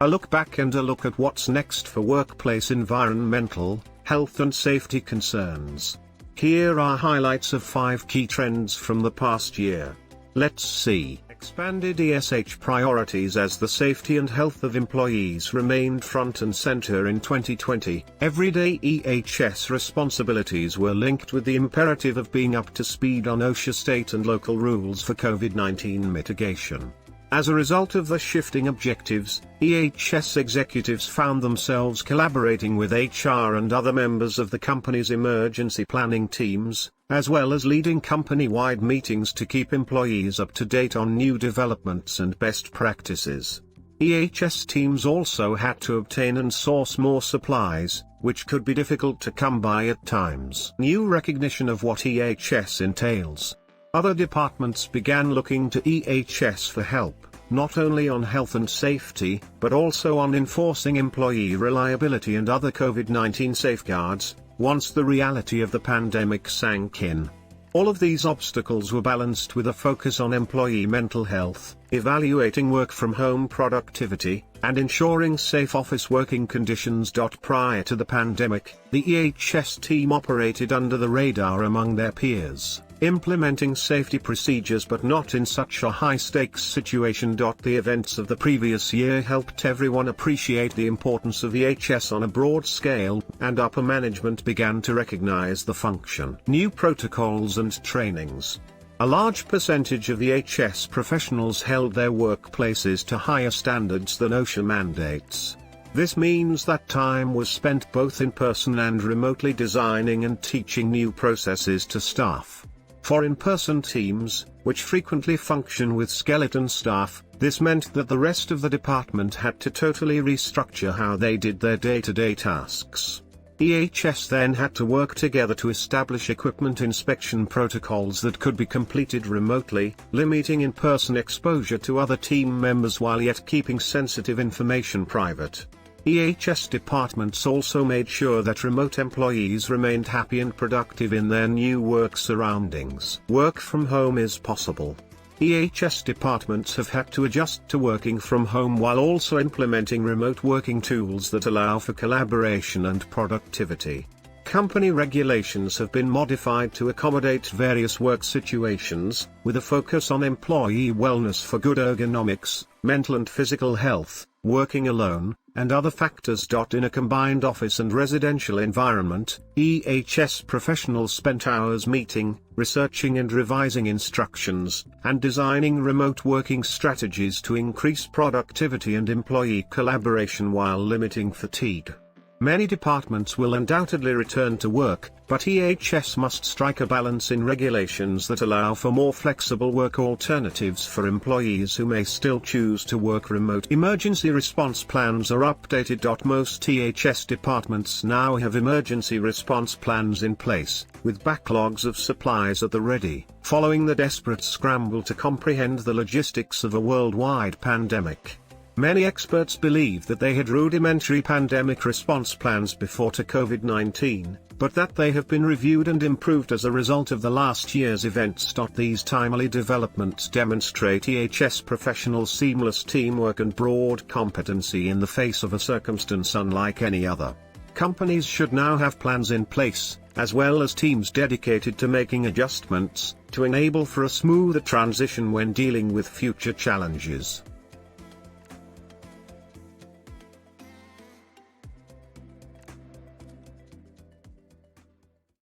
A look back and a look at what's next for workplace environmental, health and safety concerns. Here are highlights of 5 key trends from the past year. Let's see. Expanded ESG priorities. As the safety and health of employees remained front and center in 2020, everyday EHS responsibilities were linked with the imperative of being up to speed on OSHA state and local rules for COVID-19 mitigation. As a result of the shifting objectives, EHS executives found themselves collaborating with HR and other members of the company's emergency planning teams, as well as leading company-wide meetings to keep employees up to date on new developments and best practices. EHS teams also had to obtain and source more supplies, which could be difficult to come by at times. New recognition of what EHS entails. Other departments began looking to EHS for help, not only on health and safety, but also on enforcing employee reliability and other COVID-19 safeguards, once the reality of the pandemic sank in. All of these obstacles were balanced with a focus on employee mental health, evaluating work-from-home productivity, and ensuring safe office working conditions. Prior to the pandemic, the EHS team operated under the radar among their peers, implementing safety procedures but not in such a high-stakes situation. The events of the previous year helped everyone appreciate the importance of EHS on a broad scale, and upper management began to recognize the function. New protocols and trainings. A large percentage of EHS professionals held their workplaces to higher standards than OSHA mandates. This means that time was spent both in person and remotely designing and teaching new processes to staff. For in-person teams, which frequently function with skeleton staff, this meant that the rest of the department had to totally restructure how they did their day-to-day tasks. EHS then had to work together to establish equipment inspection protocols that could be completed remotely, limiting in-person exposure to other team members while yet keeping sensitive information private. EHS departments also made sure that remote employees remained happy and productive in their new work surroundings. Work from home is possible. EHS departments have had to adjust to working from home while also implementing remote working tools that allow for collaboration and productivity. Company regulations have been modified to accommodate various work situations, with a focus on employee wellness for good ergonomics, mental and physical health, working alone, and other factors. In a combined office and residential environment, EHS professionals spent hours meeting, researching and revising instructions, and designing remote working strategies to increase productivity and employee collaboration while limiting fatigue. Many departments will undoubtedly return to work, but EHS must strike a balance in regulations that allow for more flexible work alternatives for employees who may still choose to work remote. Emergency response plans are updated. Most EHS departments now have emergency response plans in place, with backlogs of supplies at the ready, following the desperate scramble to comprehend the logistics of a worldwide pandemic. Many experts believe that they had rudimentary pandemic response plans before to COVID-19, but that they have been reviewed and improved as a result of the last year's events. These timely developments demonstrate EHS professionals' seamless teamwork and broad competency in the face of a circumstance unlike any other. Companies should now have plans in place, as well as teams dedicated to making adjustments, to enable for a smoother transition when dealing with future challenges.